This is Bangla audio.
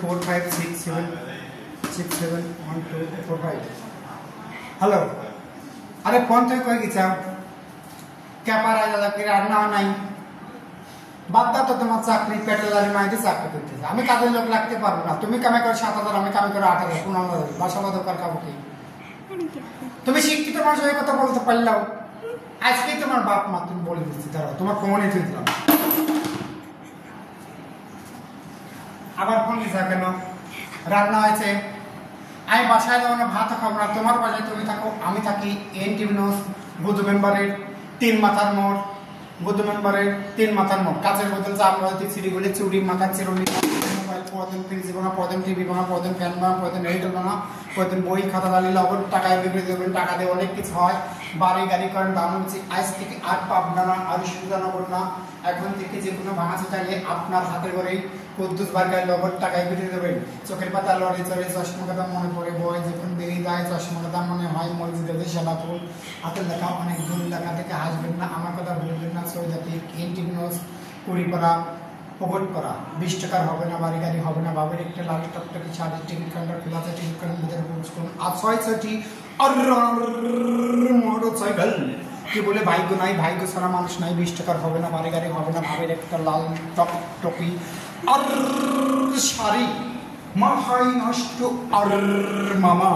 12456767124 हेलो अरे फोन तो कोई गिचा क्या पारा जाला कि रान्ना নাই বাদদা তো তোমার চাকরি পেটেলারি মাইতে চাকরি করতেছে আমি কাজের লোক লাগতে পারবো না তুমি কামে করে 7000 আমি কামে করে 8000 15000 বাসা বাদ দরকার কাবো কি তুমি শিক্ষিত মানুষ হয়ে কথা বলতে পারলাও আজকে তোমার বাপ মা তুমি বলে দিচ্ছি দাঁড়াও তোমার ফোনে দিয়ে দিলাম আবার ফোন দিছা কেন রান্না হয়েছে আমি বাসায় যাবো না ভাত খাবো না তোমার বাসায় তুমি থাকো আমি থাকি এনটিভি নিউজ বুধ মেম্বারের 3 মাথার মোড় बुद्ध मेम्बारे 3 माथार मोड़ काचेर बोतल चा আমরা হইতে সিঁড়িগুলি চুরি মাথা চিরুনি মোবাইল পদন ফ্রিজ বানা পদন টিভি বানা পদন ফ্যান বানা পদন রেডিও বানা পদন বই খাতা দালি লগন টাকা বিক্রি দেবেন টাকা দিয়ে অনেক কিছু হয় বাড়ি গাড়ি করেন দাম হচ্ছে আজ থেকে আর পাবনা না আর সুবিধানগর না এখন থেকে যে কোনো ভাঙাচে চাইলে আপনার হাতে করে কুদ্দুস বারগায় লগন টাকা বিক্রি দেবেন চোখের পাতা লড়ে চড়ে চশমার দাম মনে পড়ে বয় যখন বেরিয়ে যায় চশমার দাম মনে হয় মসজিদে সালাতুল হাতের লেখা অনেক দূর লেখা থেকে আসবেন না আমার কথা বলবেন না সৈদাতি এনটিভি নিউজ কুড়িপাড়া পকটপাড়া 20 টাকার হবে না বাড়ি গাড়ি হবে না বাবের একটা লাল টকটকি শাড়ি টিকিট কাউন্টার খোলা আছে টিকিট কাউন্টার ভিতরে প্রবেশ করুন আর 660 আর মোটরসাইকেল কি বলে ভাগ্য নাই ভাগ্য ছাড়া মানুষ নাই 20 টাকার হবে না বাড়ি গাড়ি হবে না ভাবের একটা লাল টকটকি আর শাড়ি মাথায় নষ্ট আর মামা